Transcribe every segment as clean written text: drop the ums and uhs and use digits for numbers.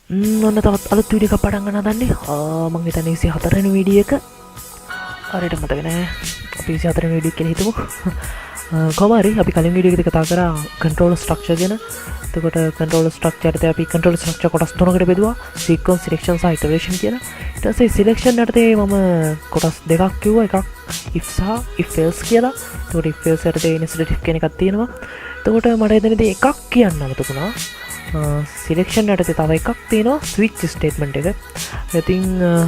ඔන්න තවත් අලුත් වීඩියෝ එකක් පටන් ගන්න හදන්නේ. මම හිතන්නේ 24 වෙනි වීඩියෝ එක. හරියට මතක නෑ. අපි 24 වෙනි වීඩියෝ එක කියලා හිතමු. කොහොම හරි අපි කලින් වීඩියෝ එකේදී කතා කරා controller structure ගැන. එතකොට controller structure එකේ අපි controller structure කොටස් තුනකට බෙදුවා. sequence, selection සහ iteration කියලා. ඊට පස්සේ selection යටතේ මම කොටස් දෙකක් කිව්වා. එකක් if සහ if else කියලා. එතකොට if else යටතේ initiative කියන එකක් තියෙනවා. එතකොට මට එතනදී එකක් කියන්න අමතකුණා. සිලෙක්ෂන් යටතේ තව එකක් තියෙනවා ස්විච් ස්ටේට්මන්ට් එක. ඉතින්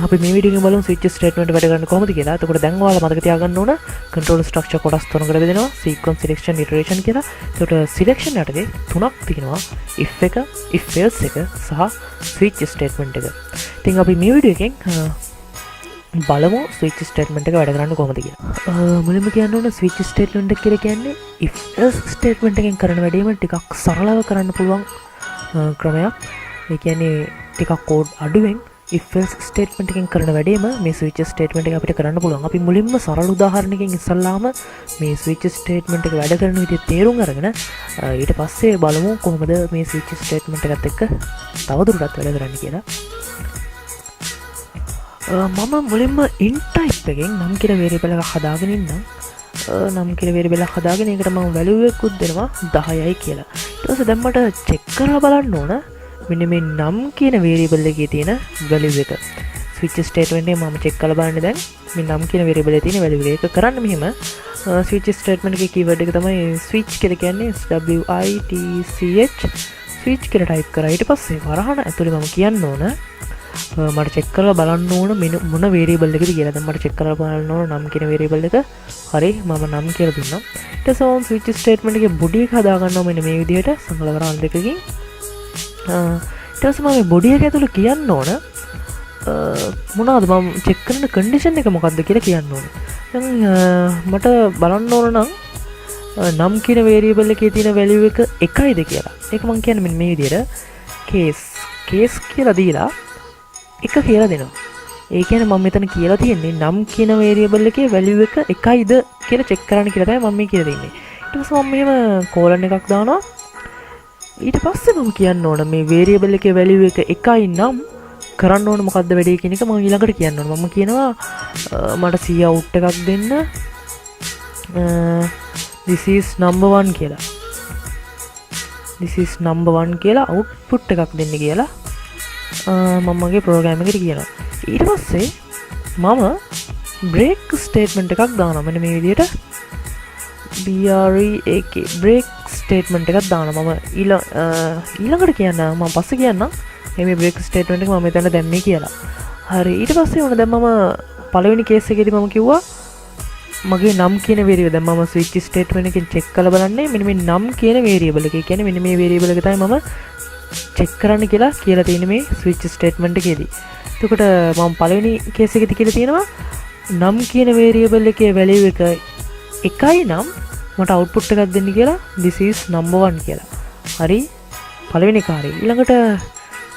අපි මේ වීඩියෝ එකෙන් බලමු ස්විච් ස්ටේට්මන්ට් වැඩ කරන්නේ කොහොමද කියලා. එතකොට දැන් ඔයාලා මතක තියාගන්න ඕන control structure කොටස් තුනකට බෙදෙනවා. sequence, selection, iteration කියලා. එතකොට selection යටතේ තුනක් තියෙනවා. if එක, if else එක සහ switch statement එක. ඉතින් අපි මේ වීඩියෝ එකෙන් බලමු ස්විච් ස්ටේට්මන්ට් එක වැඩ කරන්නේ කොහොමද කියලා. මුලින්ම කියන්න ඕන ස්විච් ස්ටේට්මන්ට් එක කියලා කියන්නේ if else ස්ටේට්මන්ට් එකෙන් කරන වැඩේම ටිකක් සරලව කරන්න පුළුවන් ක්‍රමයක්. ඒ කියන්නේ ටිකක් කෝඩ් අඩුවෙන් if else ස්ටේට්මන්ට් එකෙන් කරන වැඩේම මේ ස්විච් ස්ටේට්මන්ට් එක අපිට කරන්න පුළුවන්. අපි මුලින්ම සරල උදාහරණයකින් ඉස්සල්ලාම මේ ස්විච් ස්ටේට්මන්ට් එක වැඩ කරන විදිහ තේරුම් අරගෙන ඊට පස්සේ බලමු කොහොමද මේ ස්විච් ස්ටේට්මන්ට් එකත් එක්ක තවදුරටත් වැඩ කරන්න කියලා. මම මුලින්ම int type එකෙන් නම් කියලා variable එකක් හදාගෙන ඉන්නම්. නම් කියලා variable එකක් හදාගෙන ඒකට මම value එකකුත් දෙනවා 10යි කියලා. ඊට පස්සේ දැන් මට check කරලා බලන්න ඕන මෙන්න මේ නම් කියන variable එකේ තියෙන value එක. switch statement එක මම check කරලා බලන්නේ දැන් මේ නම් කියන variable එකේ තියෙන value එක. කරන්න මෙහෙම switch statement එකේ keyword එක තමයි switch කියලා කියන්නේ switch switch කියලා type කරා. ඊට පස්සේ වරහන ඇතුලේ මම කියන්න ඕන මට check කරලා බලන්න ඕන මොන variable එකද කියලා. දැන් මට check කරලා බලන්න ඕන නම් කියන variable එක. හරි මම නම් කියලා දුන්නා. ඊට පස්සේ මම switch statement එකේ body එක හදා ගන්නවා මෙන්න මේ විදිහට සංගල වරහන් දෙකකින්. ඊට පස්සේ මම මේ body එක ඇතුළේ කියන්න ඕන මොනවද මම check කරන condition එක මොකක්ද කියලා කියන්න ඕන. දැන් මට බලන්න ඕන නම් කියන variable එකේ තියෙන value එක එකයිද කියලා. ඒක මම කියන්නේ මෙන්න මේ විදිහට case කියලා දීලා එක කියලා දෙනවා. ඒ කියන්නේ මම මෙතන කියලා තියෙන්නේ නම් කියන variable එකේ value එක එකයිද කියලා check කරන්න කියලා තමයි මම මේ කියලා දෙන්නේ. ඊට පස්සේ මම මෙහෙම colon එකක් දානවා. ඊට පස්සේ මම කියන්න ඕන මේ variable එකේ value එක එකයි නම් කරන්න ඕන මොකද්ද වැඩේ කියන එක මම ඊළඟට කියන්න ඕන. මම කියනවා මට cout එකක් දෙන්න. this is number 1 කියලා. this is number 1 කියලා output එකක් දෙන්න කියලා මම මගේ ප්‍රෝග්‍රෑම් එකට කියනවා. ඊට පස්සේ මම break statement එකක් දානවා. මෙන්න මේ විදිහට break statement එකක් දානවා. මම ඊළඟට කියන්න මම පස්සේ කියන්නම් මේ break statement එක මම මෙතන දැම්මේ කියලා. හරි ඊට පස්සේ උන දැන් මම පළවෙනි කේස් එකේදී මම කිව්වා මගේ නම් කියන variable දැන් මම switch statement එකෙන් check කරලා බලන්නේ මෙන්න මේ නම් කියන variable එක. ඒ කියන්නේ මෙන්න මේ variable එක තමයි මම check කරන්න කියලා තියෙන්නේ මේ switch statement එකේදී. එතකොට මම පළවෙනි කේස් එකේදී කියලා තියෙනවා නම් කියන variable එකේ value එක එකයි නම් මට output එකක් දෙන්න කියලා this is number 1 කියලා. හරි පළවෙනි කාර්යය. ඊළඟට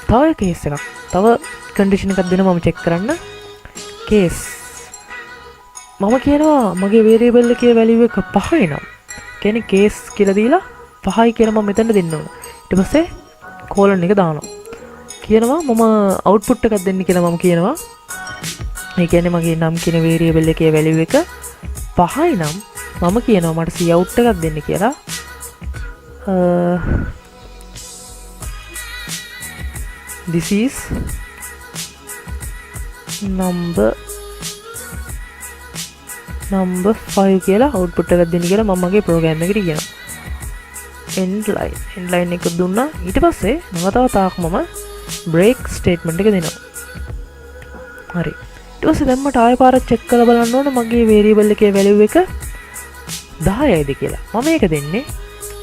තව කේස් එකක්. තව condition එකක් දෙනවා මම check කරන්න. case මම කියනවා මගේ variable එකේ value එක 5යි නම්. කියන්නේ case කියලා දීලා 5යි කියලා මම මෙතන දෙන්න ඕන. ඊට පස්සේ colon එක දානවා. කියනවා මම output එකක් දෙන්න කියලා මම කියනවා. ඒ කියන්නේ මගේ නම් කියන variable එකේ value එක 5යි නම් මම කියනවා මට cout එකක් දෙන්න කියලා. this is number 5 කියලා output එකක් දෙන්න කියලා මම මගේ program එකට කියනවා. end line එක දුන්නා. ඊට පස්සේ නැවතවතාවක් මම break statement එක දෙනවා. හරි. ඊට පස්සේ දැන් මට ආයෙ පාරක් check කරලා බලන්න ඕන මගේ variable එකේ value එක 10යිද කියලා. මම ඒක දෙන්නේ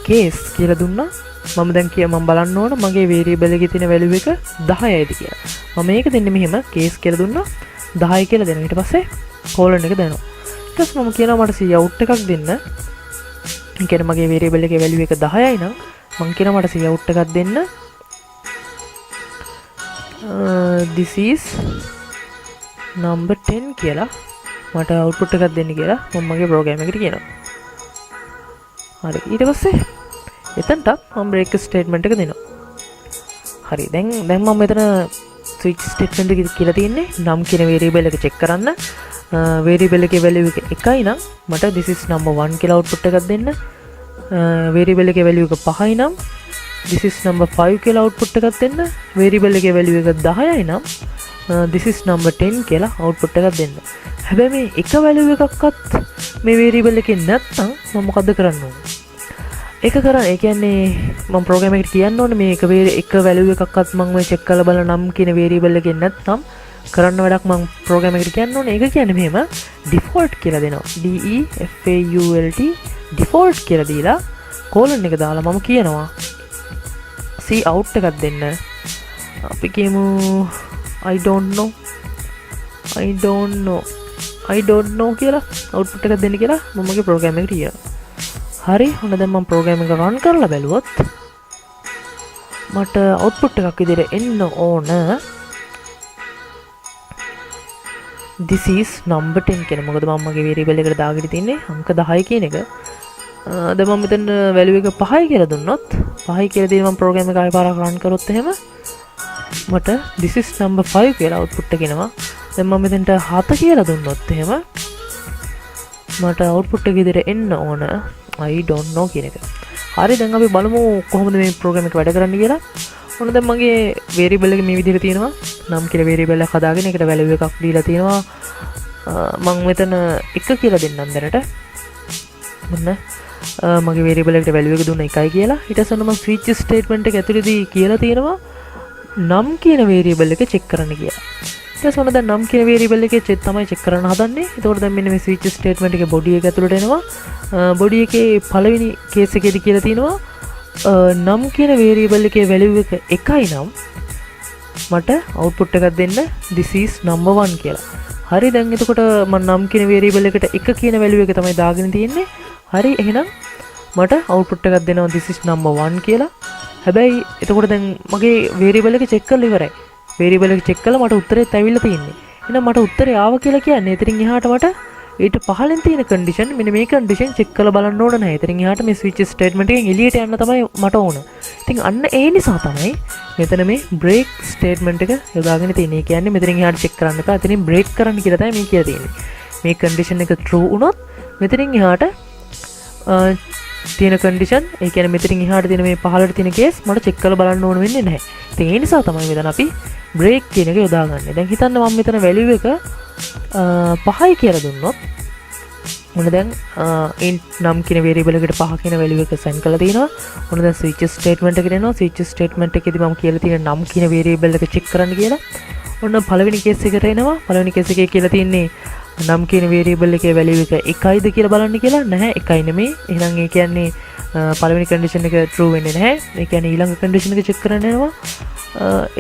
case කියලා දුන්නා. මම දැන් මම බලන්න ඕන මගේ variable එකේ තියෙන value එක 10යිද කියලා. මම මේක දෙන්නේ මෙහෙම case කියලා දුන්නා 10යි කියලා දෙනවා. ඊට පස්සේ colon එක දෙනවා. ඊට පස්සේ මම කියනවා මට cout එකක් දෙන්න. ඒ කියන්නේ මගේ variable එකේ value එක 10යි නම් මම කියනවා මට cout එකක් දෙන්න. this is number 10 කියලා මට output එකක් දෙන්න කියලා මම මගේ program එකට කියනවා. හරි ඊට පස්සේ එතනටත් මම break statement එක දෙනවා. හරි දැන් මම මෙතන ස්විච් ස්ටේට්මන්ට් එක කියලා තියෙන්නේ නම් කියන වේරියබල් එක චෙක් කරන්න වේරියබල් එකේ වැලියු එක 1යි නම් මට this is number 1 කියලා output එකක් දෙන්න වේරියබල් එකේ වැලියු එක 5යි නම් this is number 5 කියලා output එකක් දෙන්න වේරියබල් එකේ වැලියු එක 10යි නම් this is number 10 කියලා output එකක් දෙන්න හැබැයි මේ එක වැලියු එකක්වත් මේ වේරියබල් එකේ නැත්නම් මම මොකද කරන්න ඕනේ ඒක කරන්නේ ඒ කියන්නේ මම ප්‍රෝග්‍රෑම් එකට කියන්න ඕනේ මේ එක වැලියු එකක්වත් මම මේ චෙක් කරලා බලන නම් කියන වේරියබල් එකේ නැත්නම් කරන්න වැඩක් මම ප්‍රෝග්‍රෑම් එකට කියන්න ඕනේ ඒක කියන්නේ මෙහෙම default කියලා දෙනවා default default කියලා දීලා colon එක දාලා මම කියනවා cout එකක් දෙන්න අපි කියමු I don't know කියලා output එකක් දෙන්න කියලා මම මගේ ප්‍රෝග්‍රෑම් එකට කියනවා හරි ඔන්න දැන් මම ප්‍රෝග්‍රෑම් එක රන් කරලා බැලුවොත් මට output එකක් විදිහට එන්න ඕන this is number 10 කියන මොකද මම මගේ variable එකට දාගෙන තින්නේ අංක 10 කියන එක දැන් මම මෙතන value එක 5යි කියලා දුන්නොත් 5යි කියලා දීලා මම ප්‍රෝග්‍රෑම් එක ආයෙ පාරක් රන් කරොත් එහෙම මට this is number 5 කියලා output එක එනවා දැන් මම මෙතනට 7 කියලා දුන්නොත් එහෙම මට output එක විදිහට එන්න ඕන I don't know කියන එක. හරි දැන් අපි බලමු කොහොමද මේ ප්‍රෝග්‍රෑම් එක වැඩ කරන්නේ කියලා. ඔන්න දැන් මගේ variable එක මේ විදිහට තියෙනවා. නම් කියලා variable එකක් හදාගෙන ඒකට value එකක් දීලා තියෙනවා. මම මෙතන 1 කියලා දෙන්නම් දැනට. මොන්න මගේ variable එකට value එක දුන්න 1යි කියලා. ඊට පස්සේ මම switch statement එක ඇතුළේදී කියලා තියෙනවා නම් කියන variable එක check කරන්න කියලා. ඊට පස්සේ ඔන්න දැන් නම් කියන variable එකේ check තමයි check කරන්න හදන්නේ. ඒතකොට දැන් මෙන්න මේ switch statement එකේ body එක ඇතුළට එනවා. body එකේ පළවෙනි case එකේදී කියලා තියෙනවා නම් කියන variable එකේ value එක 1යි නම් මට output එකක් දෙන්න this is number 1 කියලා. හරි දැන් එතකොට මම නම් කියන variable එකට 1 කියන value එක තමයි දාගෙන තියෙන්නේ. හරි එහෙනම් මට output එකක් දෙනවා this is number 1 කියලා. හැබැයි එතකොට දැන් මගේ variable එක check කරලා ඉවරයි. variable එක check කළා මට උත්තරෙත් ඇවිල්ලා තියෙන්නේ. එහෙනම් මට උත්තරේ ආව කියලා කියන්නේ එතනින් එහාට මට ඊට පහළින් තියෙන condition මෙන්න මේ condition check කරලා බලන්න ඕන නැහැ. එතනින් එහාට මේ switch statement එකෙන් එළියට යන්න තමයි මට ඕන. ඉතින් අන්න ඒ නිසා තමයි මෙතන මේ break statement එක යොදාගෙන තියෙන්නේ. ඒ කියන්නේ මෙතනින් එහාට check කරන්න එපා. එතනින් break කරන්න කියලා තමයි මේ කියලා තියෙන්නේ. මේ condition එක true වුණොත් මෙතනින් එහාට තියෙන condition ඒ කියන්නේ මෙතනින් එහාට තියෙන මේ පහළට තියෙන case මට check කරලා බලන්න ඕන වෙන්නේ නැහැ. ඉතින් ඒ නිසා තමයි මෙතන අපි break කියන එක යොදාගන්නේ. දැන් හිතන්න මම මෙතන value එක 5යි කියලා දුන්නොත් මොන දැන් int නම් කියන variable එකට 5 කියන value එක send කරලා තිනවා. මොන දැන් switch statement එකට එනවා. switch statement එකේදී මම කියලා තියෙන නම් කියන variable එක check කරන්න කියලා. ඔන්න පළවෙනි case එකට එනවා. පළවෙනි case එකේ කියලා තියෙන්නේ නම් කියන variable එකේ value එක 1යිද කියලා බලන්න කියලා. නැහැ 1යි නෙමෙයි. එහෙනම් ඒ කියන්නේ පළවෙනි condition එක true වෙන්නේ නැහැ. ඒ කියන්නේ ඊළඟ condition එක check කරන්න යනවා.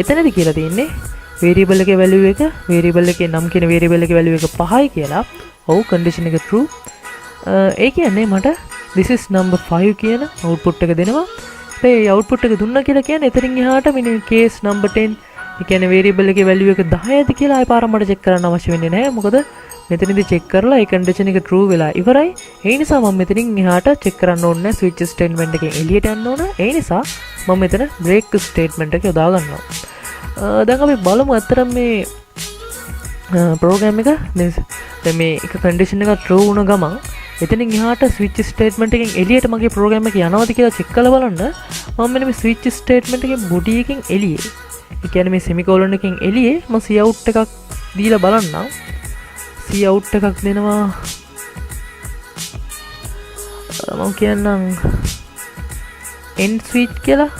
එතනදී කියලා තියෙන්නේ variable එකේ value එක variable එකේ නම් කියන variable එකේ value එක 5යි කියලා. ඔව් condition එක true. ඒ කියන්නේ මට this is number 5 කියන output එක දෙනවා. මේ output එක දුන්නා කියලා කියන්නේ එතනින් එහාට මෙන්න case number 10 ඒ කියන්නේ variable එකේ value එක 10යිද කියලා ආයෙ පාරක් මට check කරන්න අවශ්‍ය වෙන්නේ නැහැ. මොකද මෙතනදී check කරලා ඒ condition එක true වෙලා ඉවරයි. ඒ නිසා මම මෙතනින් එහාට check කරන්න ඕනේ නැහැ. switch statement එකෙන් එළියට යන්න ඕන. ඒ නිසා මම මෙතන break statement එක යොදා ගන්නවා. දැන් අපි බලමු අතරම මේ ප්‍රෝග්‍රෑම් එක දැන් මේ එක කන්ඩිෂන් එක true වුණ ගමන් එතනින් එහාට switch statement එකෙන් එළියට මගේ ප්‍රෝග්‍රෑම් එක යනවාද කියලා check කරලා බලන්න මම මෙන්න මේ switch statement එකේ body එකෙන් එළියේ ඒ කියන්නේ මේ semicolon එකෙන් එළියේ මම cout එකක් දීලා බලන්නම් cout එකක් දෙනවා මම කියන්නම් end switch කියලා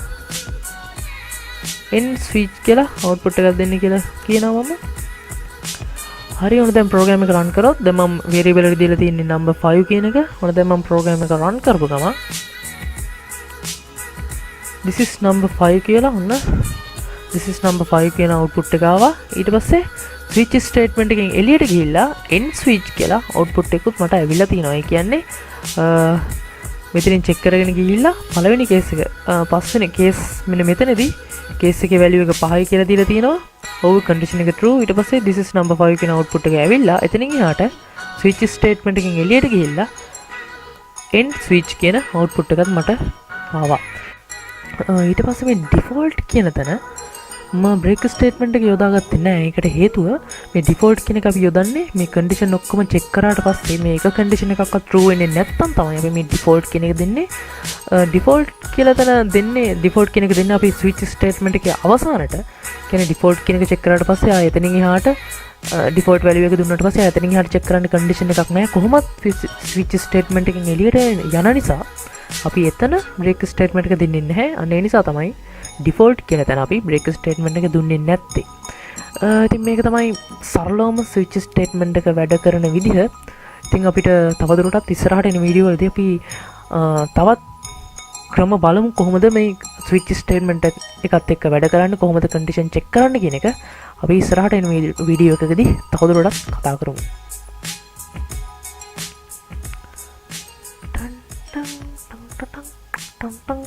end switch කියලා output එකක් දෙන්න කියලා කියනවා මම හරි ඔන්න දැන් ප්‍රෝග්‍රෑම් එක රන් කරොත් දැන් මම variable එකට දීලා තියෙන්නේ number 5 කියන එක. ඔන්න දැන් මම ප්‍රෝග්‍රෑම් එක රන් කරපු ගමන් this is number 5 කියලා ඔන්න this is number 5 කියන output එක ආවා. ඊට පස්සේ switch statement එකෙන් එළියට ගිහිල්ලා end switch කියලා output එකකුත් මට ඇවිල්ලා තියෙනවා. ඒ කියන්නේ මෙතනින් check කරගෙන ගිහිල්ලා පළවෙනි case එක පස්වෙනි case මෙන්න මෙතනදී case එකේ value එක 5යි කියලා දීලා තියෙනවා. ඔව් condition එක true. ඊට පස්සේ this is number 5 කියන output එක ඇවිල්ලා එතනින් එහාට switch statement එකෙන් එළියට ගිහිල්ලා end switch කියන output එකත් මට ආවා. ඊට පස්සේ මේ default කියන තැන මම බ්‍රේක් ස්ටේට්මන්ට් එක යොදාගත්තේ නැහැ. ඒකට හේතුව මේ ඩිෆෝල්ට් කියන එක අපි යොදන්නේ මේ කන්ඩිෂන් ඔක්කොම චෙක් කරාට පස්සේ මේ එක කන්ඩිෂන් එකක්වත් true වෙන්නේ නැත්නම් තමයි අපි මේ ඩිෆෝල්ට් කියන එක දෙන්නේ. ඩිෆෝල්ට් කියලා තන දෙන්නේ ඩිෆෝල්ට් කියන එක දෙන්නේ අපි ස්විච් ස්ටේට්මන්ට් එකේ අවසානට. කියන්නේ ඩිෆෝල්ට් කියන එක චෙක් කරාට පස්සේ ආ එතනින් එහාට ඩිෆෝල්ට් වැලියු එක දුන්නාට පස්සේ එතනින් එහාට චෙක් කරන්න කන්ඩිෂන් එකක් නැහැ. කොහොමත් ස්විච් ස්ටේට්මන්ට් එකෙන් එළියට යන නිසා අපි එතන බ්‍රේක් ස්ටේට්මන්ට් එක දෙන්නේ නැහැ. අන්න ඒ නිසා තමයි ඩිෆෝල්ට් කියන තැන අපි බ්‍රේක් ස්ටේට්මන්ට් එක දුන්නේ නැත්තේ. ඉතින් මේක තමයි සරලවම ස්විච් ස්ටේට්මන්ට් එක වැඩ කරන විදිහ. ඉතින් අපිට තවදුරටත් ඉස්සරහට එන වීඩියෝ වලදී අපි තවත් ක්‍රම බලමු කොහොමද මේ ස්විච් ස්ටේට්මන්ට් එකත් එක්ක වැඩ කරන්න, කොහොමද කන්ඩිෂන් චෙක් කරන්න කියන එක අපි ඉස්සරහට එන වීඩියෝ එකකදී තවදුරටත් කතා කරමු. Tang tang tang tang tang tang